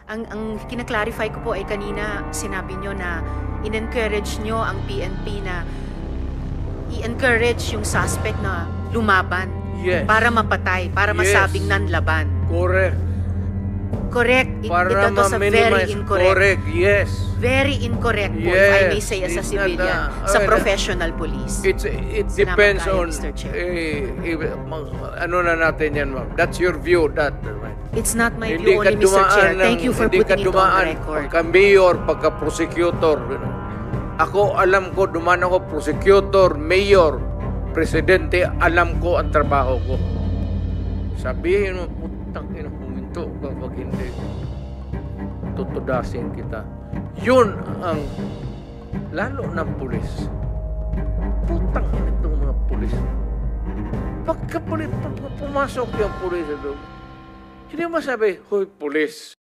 Ang kina-clarify ko po ay kanina sinabi nyo na in-encourage nyo ang PNP na i-encourage yung suspect na lumaban. Yes. Para mapatay, para masabing nanlaban. Correct. Correct. Para That was a very incorrect. Correct, yes. Very incorrect po, if I may say as a It's civilian, not, sa professional police. It depends kayo, on, Mr. Chair. ano na natin yan, ma'am. That's your view, that. It's not my view only, Mr. Chair. Thank you for putting it on the record. Pagka-mayor, pagka-prosecutor. Ako, alam ko, dumaan ako, prosecutor, mayor, presidente, alam ko ang trabaho ko. Sabihin mo, putang ina, huminto ka pag hindi. Tutudasin kita. Yun ang, lalo ng pulis. Putang ina itong mga pulis. Pagka pumasok yung pulis doon, hindi mo masabi, hoy, pulis.